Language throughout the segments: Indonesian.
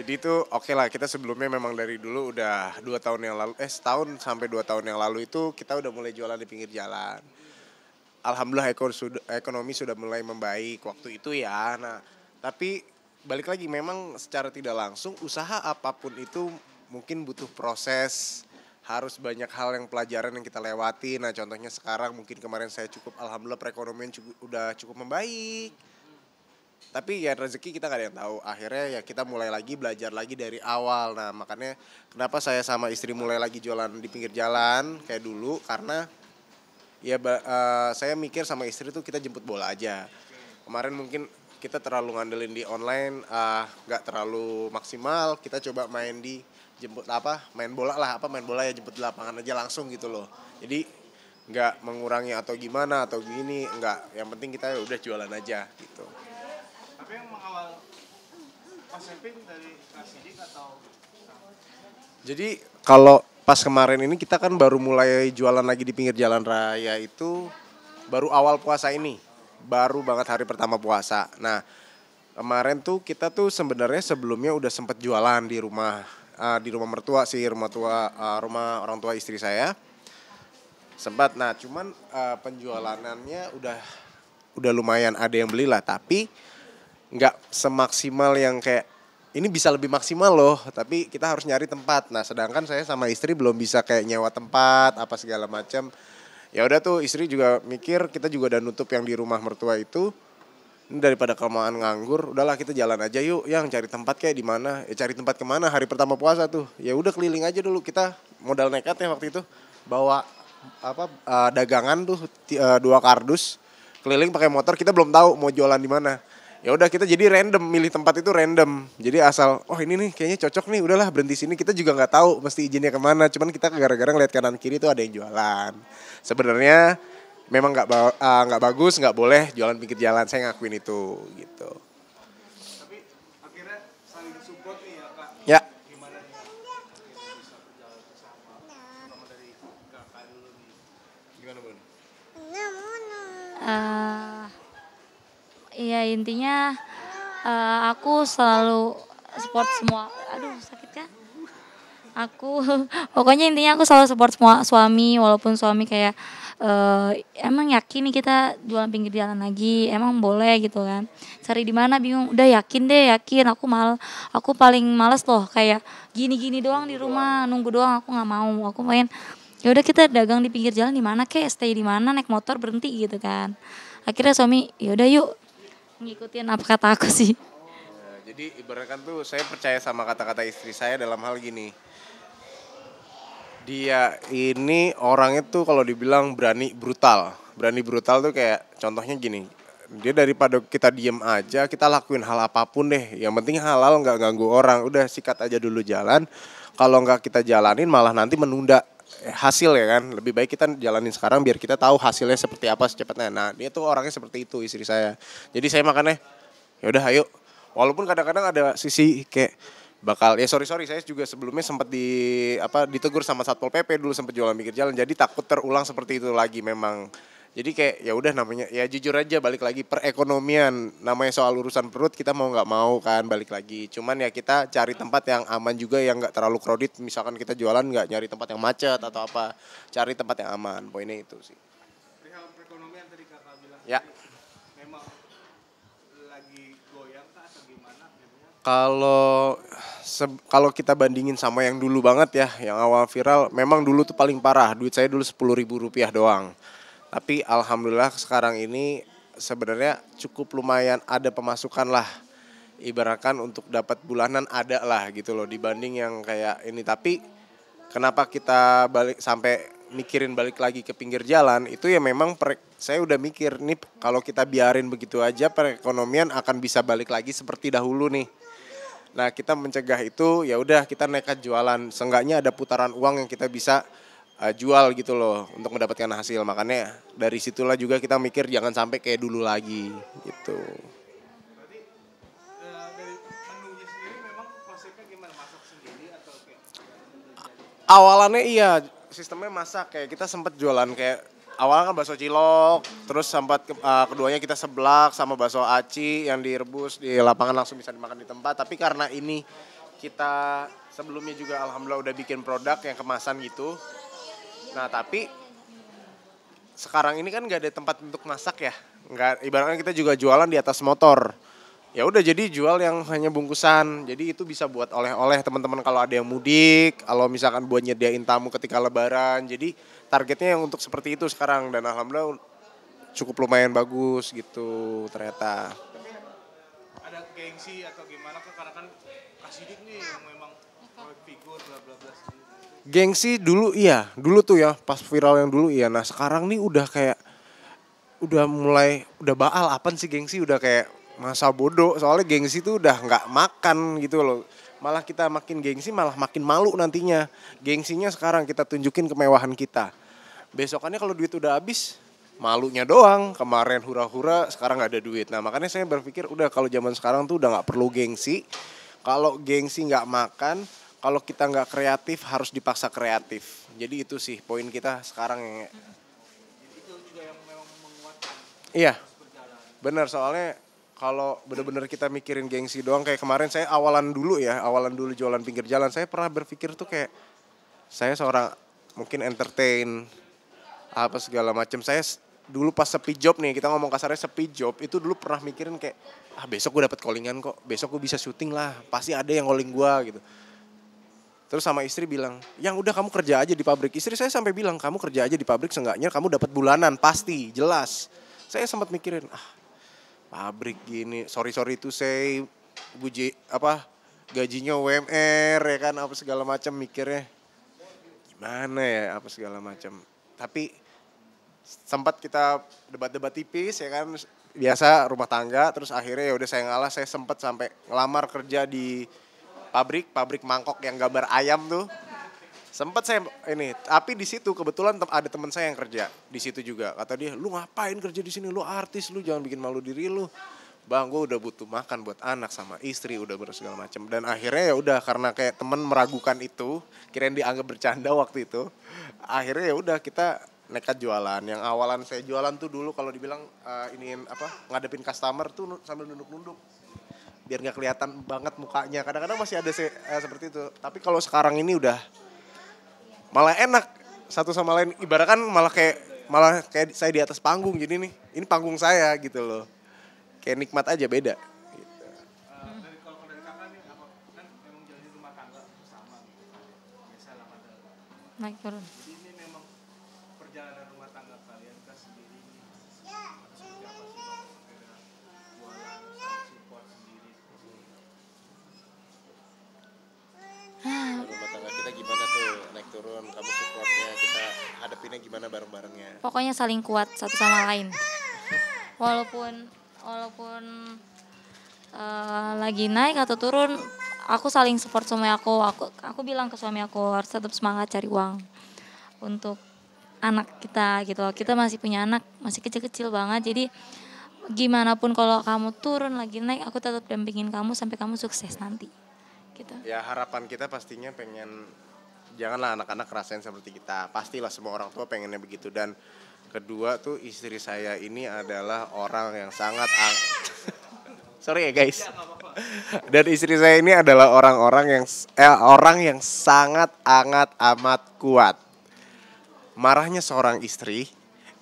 Jadi itu oke lah, kita sebelumnya memang dari dulu udah 2 tahun yang lalu, setahun sampai 2 tahun yang lalu itu kita udah mulai jualan di pinggir jalan. Alhamdulillah ekonomi sudah mulai membaik waktu itu ya. Nah, tapi balik lagi memang secara tidak langsung usaha apapun itu mungkin butuh proses, harus banyak hal yang pelajaran yang kita lewati. Nah, contohnya sekarang mungkin kemarin saya cukup alhamdulillah perekonomian udah cukup membaik. Tapi ya rezeki kita gak ada yang tahu. Akhirnya ya kita mulai lagi belajar lagi dari awal. Nah, makanya kenapa saya sama istri mulai lagi jualan di pinggir jalan kayak dulu karena ya saya mikir sama istri tuh kita jemput bola aja. Kemarin mungkin kita terlalu ngandelin di online, nggak terlalu maksimal. Kita coba main di main bola lah, main bola ya jemput di lapangan aja langsung gitu loh. Jadi nggak mengurangi atau gimana atau gini, nggak. Yang penting kita udah jualan aja gitu. Tapi yang mengawal Mas Epin dari Sidik atau? Jadi kalau pas kemarin ini kita kan baru mulai jualan lagi di pinggir jalan raya itu baru awal puasa ini. Baru banget hari pertama puasa. Nah, kemarin tuh kita tuh sebenarnya sebelumnya udah sempet jualan di rumah mertua sih, rumah orang tua istri saya. Sempat. Nah, cuman penjualannya udah lumayan ada yang beli lah, tapi nggak semaksimal yang kayak ini bisa lebih maksimal loh, tapi kita harus nyari tempat. Nah, sedangkan saya sama istri belum bisa kayak nyewa tempat apa segala macam. Ya udah tuh istri juga mikir, kita juga udah nutup yang di rumah mertua itu. Ini daripada kelamaan nganggur, udahlah kita jalan aja yuk, yang cari tempat kayak di mana. Ya cari tempat kemana hari pertama puasa tuh. Ya udah keliling aja dulu, kita modal nekat ya waktu itu. Bawa dagangan tuh 2 kardus, keliling pakai motor, kita belum tahu mau jualan di mana. Ya udah kita jadi random, milih tempat itu random. Jadi asal, oh ini nih kayaknya cocok nih, udahlah berhenti sini. Kita juga nggak tahu mesti izinnya kemana. Cuman kita gara-gara ngeliat kanan kiri tuh ada yang jualan. Sebenarnya memang nggak bagus, nggak boleh jualan pinggir jalan. Saya ngakuin itu gitu. Tapi akhirnya saling support nih ya Kak. Ya. Gimana nih Kak? Bisa berjalan bersama. Sama dari Kakak dulu nih. Gimana Bun? Iya intinya aku selalu support semua. Aduh sakit kan? Aku pokoknya intinya aku selalu support semua suami walaupun suami kayak emang yakin nih kita jualan pinggir jalan lagi, emang boleh gitu kan. Cari di mana bingung. Udah yakin deh, yakin. Aku paling males loh kayak gini-gini doang di rumah, nunggu doang aku nggak mau. Aku pengen ya udah kita dagang di pinggir jalan di mana kek, stay di mana, naik motor berhenti gitu kan. Akhirnya suami ya udah yuk ngikutin apa kata aku sih. Nah, jadi ibaratkan tuh saya percaya sama kata-kata istri saya dalam hal gini. Dia ini orangnya tuh kalau dibilang berani brutal. Berani brutal tuh kayak contohnya gini. Dia daripada kita diem aja, kita lakuin hal apapun deh. Yang penting halal, nggak ganggu orang. Udah sikat aja dulu jalan. Kalau nggak kita jalanin malah nanti menunda hasil ya kan. Lebih baik kita jalanin sekarang biar kita tahu hasilnya seperti apa secepatnya. Nah dia tuh orangnya seperti itu istri saya. Jadi saya makanya ya udah ayo. Walaupun kadang-kadang ada sisi kayak bakal ya sorry saya juga sebelumnya sempat ditegur sama Satpol PP dulu sempat jualan pinggir jalan. Jadi takut terulang seperti itu lagi memang. Jadi kayak ya udah namanya ya jujur aja balik lagi perekonomian namanya soal urusan perut kita mau nggak mau kan balik lagi. Cuman ya kita cari tempat yang aman juga yang nggak terlalu crowded. Misalkan kita jualan nggak nyari tempat yang macet atau apa, cari tempat yang aman. Poinnya itu sih. Perihal perekonomian tadi Kakak bilang. Ya. Memang lagi goyang Kak atau gimana? Kalau kita bandingin sama yang dulu banget ya, yang awal viral, memang dulu tuh paling parah. Duit saya dulu Rp10.000 doang. Tapi alhamdulillah sekarang ini sebenarnya cukup lumayan ada pemasukan lah. Ibaratkan untuk dapat bulanan ada lah gitu loh dibanding yang kayak ini. Tapi kenapa kita sampai mikirin balik lagi ke pinggir jalan itu ya memang saya udah mikir nih kalau kita biarin begitu aja perekonomian akan bisa balik lagi seperti dahulu nih. Nah kita mencegah itu ya udah kita nekat jualan. Seenggaknya ada putaran uang yang kita bisa jual gitu loh untuk mendapatkan hasil. Makanya dari situlah juga kita mikir jangan sampai kayak dulu lagi gitu. Berarti dari menunya sendiri memang konsepnya gimana? Masak sendiri atau kayak? Awalannya iya sistemnya masak kayak kita sempat jualan kayak awalnya kan bakso cilok, terus sempat keduanya kita seblak sama bakso aci yang direbus di lapangan langsung bisa dimakan di tempat. Tapi karena ini kita sebelumnya juga alhamdulillah udah bikin produk yang kemasan gitu. Nah tapi sekarang ini kan nggak ada tempat untuk masak ya. Nggak, ibaratnya kita juga jualan di atas motor. Ya udah jadi jual yang hanya bungkusan. Jadi itu bisa buat oleh-oleh teman-teman kalau ada yang mudik, kalau misalkan buat nyediain tamu ketika lebaran. Jadi targetnya yang untuk seperti itu sekarang dan alhamdulillah cukup lumayan bagus gitu ternyata. Ada gengsi atau gimana kan karena kan Kasidik nih yang memang proyek figur bla bla bla sendiri. Gengsi dulu iya, dulu tuh ya pas viral yang dulu iya. Nah sekarang nih udah kayak udah baal apaan sih gengsi udah kayak masa bodoh soalnya gengsi tuh udah nggak makan gitu loh. Malah kita makin gengsi malah makin malu nantinya. Gengsinya sekarang kita tunjukin kemewahan kita. Besokannya kalau duit udah habis malunya doang. Kemarin hura-hura sekarang nggak ada duit. Nah makanya saya berpikir udah kalau zaman sekarang tuh udah nggak perlu gengsi. Kalau gengsi nggak makan, kalau kita nggak kreatif harus dipaksa kreatif. Jadi itu sih poin kita sekarang yang Itu juga yang memang menguatkan iya. berjalan. Bener soalnya kalau bener-bener kita mikirin gengsi doang kayak kemarin saya awalan dulu jualan pinggir jalan. Saya pernah berpikir tuh kayak saya seorang mungkin entertain apa segala macam. Saya dulu pas sepi job nih, kita ngomong kasarnya sepi job, itu dulu pernah mikirin kayak besok gue dapet callingan kok, besok gue bisa syuting lah, pasti ada yang calling gue gitu. Terus sama istri bilang, yang udah kamu kerja aja di pabrik. Istri saya sampai bilang, kamu kerja aja di pabrik seenggaknya kamu dapat bulanan, pasti, jelas. Saya sempat mikirin, pabrik gini, sorry itu saya gajinya UMR ya kan, apa segala macam mikirnya. Gimana ya, apa segala macam. Tapi sempat kita debat-debat tipis ya kan, biasa rumah tangga, terus akhirnya ya udah saya ngalah, saya sempat sampai ngelamar kerja di pabrik mangkok yang gambar ayam tuh. Sempat saya tapi di situ kebetulan ada teman saya yang kerja di situ juga. Kata dia, "Lu ngapain kerja di sini? Lu artis, lu jangan bikin malu diri lu." Bang, gue udah butuh makan buat anak sama istri, udah segala macam. Dan akhirnya ya udah karena kayak temen meragukan itu, kirain dianggap bercanda waktu itu. Akhirnya ya udah kita nekat jualan. Yang awalan saya jualan tuh dulu kalau dibilang ngadepin customer tuh sambil nunduk-nunduk. Biar nggak kelihatan banget mukanya. Kadang-kadang masih ada seperti itu. Tapi kalau sekarang ini udah malah enak satu sama lain. Ibaratkan malah kayak saya di atas panggung. Jadi nih, ini panggung saya gitu loh. Kayak nikmat aja beda. Gitu. Kalau dari kakak nih apa kan memang jalani rumah tangga bersama gitu kan. Biasa lah pada. Naik turun. Jadi ini memang perjalanan rumah tangga kalian kan sendiri nih. Atau seperti apa sih bang? Akhirnya jualan, saling support sendiri. Rumah tangga kita gimana tuh naik turun, kamu supportnya, kita hadapinnya gimana bareng-barengnya. Pokoknya saling kuat satu sama lain. Walaupun lagi naik atau turun, aku saling support suami aku. Aku bilang ke suami aku harus tetap semangat cari uang untuk anak kita gitu. Kita masih punya anak, masih kecil-kecil banget. Jadi gimana pun kalau kamu turun lagi naik, aku tetap dampingin kamu sampai kamu sukses nanti. Gitu. Ya harapan kita pastinya pengen janganlah anak-anak rasain seperti kita. Pastilah semua orang tua pengennya begitu. Dan kedua tuh istri saya ini adalah orang yang sangat sorry ya guys. Dan istri saya ini adalah orang yang sangat amat kuat. Marahnya seorang istri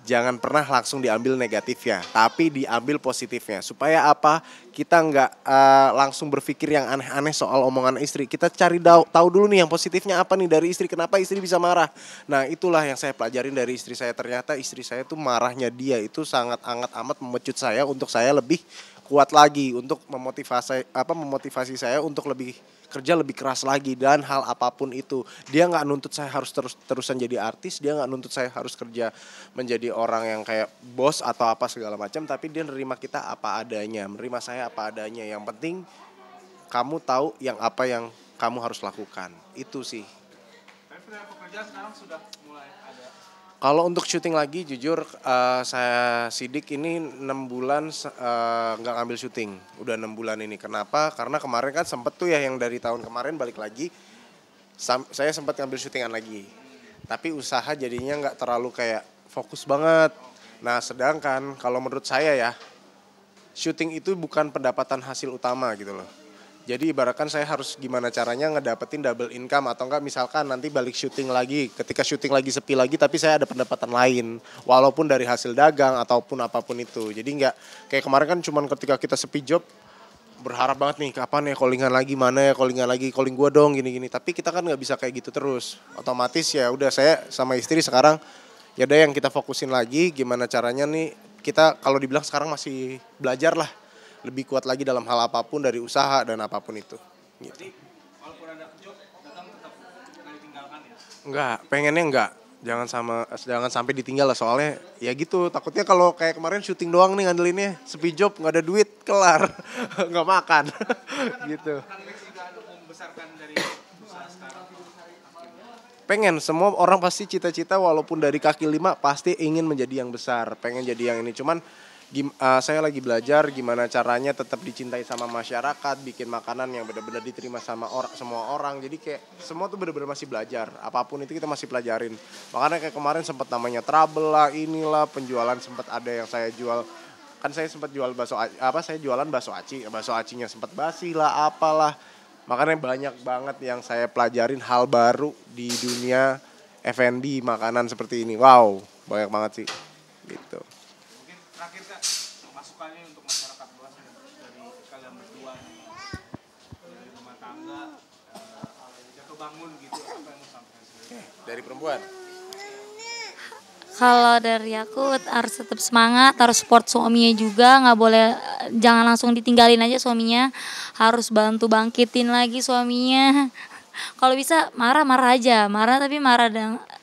jangan pernah langsung diambil negatifnya, tapi diambil positifnya. Supaya apa? Kita nggak langsung berpikir yang aneh-aneh soal omongan istri. Kita cari tahu dulu nih yang positifnya apa nih dari istri. Kenapa istri bisa marah? Nah itulah yang saya pelajarin dari istri saya. Ternyata istri saya tuh marahnya dia itu sangat amat memecut saya untuk saya lebih kuat lagi, untuk memotivasi saya untuk lebih kerja lebih keras lagi dan hal apapun itu. Dia nggak nuntut saya harus terusan jadi artis, dia nggak nuntut saya harus kerja menjadi orang yang kayak bos atau apa segala macam, tapi dia nerima kita apa adanya, menerima saya apa adanya. Yang penting kamu tahu apa yang kamu harus lakukan. Itu sih. Tapi pekerjaan sekarang sudah mulai ada. Kalau untuk syuting lagi jujur saya Sidik ini 6 bulan nggak ngambil syuting. Udah 6 bulan ini. Kenapa? Karena kemarin kan sempet tuh ya yang dari tahun kemarin balik lagi. Saya sempat ngambil syutingan lagi. Tapi usaha jadinya nggak terlalu kayak fokus banget. Nah sedangkan kalau menurut saya ya syuting itu bukan pendapatan hasil utama gitu loh. Jadi ibaratkan saya harus gimana caranya ngedapetin double income atau enggak misalkan nanti balik syuting lagi, ketika syuting lagi sepi lagi tapi saya ada pendapatan lain walaupun dari hasil dagang ataupun apapun itu. Jadi enggak kayak kemarin kan cuman ketika kita sepi job berharap banget nih kapan ya callingan lagi, mana ya callingan lagi, calling gua dong gini-gini. Tapi kita kan nggak bisa kayak gitu terus. Otomatis ya udah saya sama istri sekarang ya udah yang kita fokusin lagi gimana caranya nih kita kalau dibilang sekarang masih belajar lah lebih kuat lagi dalam hal apapun dari usaha dan apapun itu. Gitu. Jadi walaupun ada job, dagang tetap nggak ditinggalkan ya? Enggak, pengennya enggak. Jangan sampai ditinggal lah soalnya ya gitu takutnya kalau kayak kemarin syuting doang nih ngandelinnya sepi job nggak ada duit kelar nggak makan gitu. Kang Lex juga untuk membesarkan dari usaha sekarang. Pengen semua orang pasti cita-cita walaupun dari kaki lima pasti ingin menjadi yang besar, pengen jadi yang ini cuman saya lagi belajar gimana caranya tetap dicintai sama masyarakat, bikin makanan yang benar-benar diterima sama semua orang. Jadi kayak semua tuh benar-benar masih belajar. Apapun itu kita masih pelajarin. Makanya kayak kemarin sempat namanya trouble lah, inilah penjualan sempat ada yang saya jual. Kan saya sempat jual saya jualan bakso aci. Bakso acinya sempat basi lah, apalah. Makanya banyak banget yang saya pelajarin hal baru di dunia F&B makanan seperti ini. Wow, banyak banget sih. Gitu. Terakhir Kak, masukannya untuk masyarakat luas dari kalian berdua nih, dari rumah tangga, jatuh bangun gitu, apa yang mau sampaikan sendiri? Dari perempuan. Kalau dari aku harus tetap semangat, harus support suaminya juga, nggak boleh jangan langsung ditinggalin aja suaminya, harus bantu bangkitin lagi suaminya. Kalau bisa marah aja, tapi marah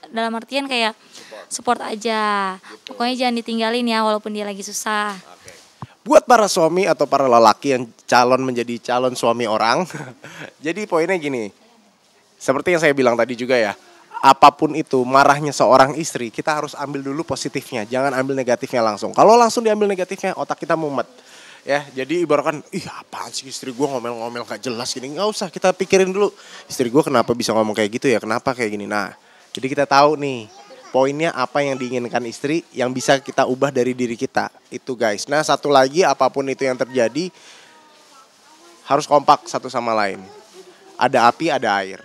dalam artian kayak support aja. Pokoknya jangan ditinggalin ya walaupun dia lagi susah. Buat para suami atau para lelaki yang menjadi calon suami orang. Jadi poinnya gini. Seperti yang saya bilang tadi juga ya. Apapun itu marahnya seorang istri, kita harus ambil dulu positifnya, jangan ambil negatifnya langsung. Kalau langsung diambil negatifnya, otak kita mumet. Ya, jadi ibaratkan, apaan sih istri gue ngomel-ngomel gak jelas gini. Nggak usah, kita pikirin dulu. Istri gue kenapa bisa ngomong kayak gitu ya, kenapa kayak gini. Nah, jadi kita tahu nih, poinnya apa yang diinginkan istri yang bisa kita ubah dari diri kita. Itu guys. Nah, satu lagi apapun itu yang terjadi, harus kompak satu sama lain. Ada api, ada air.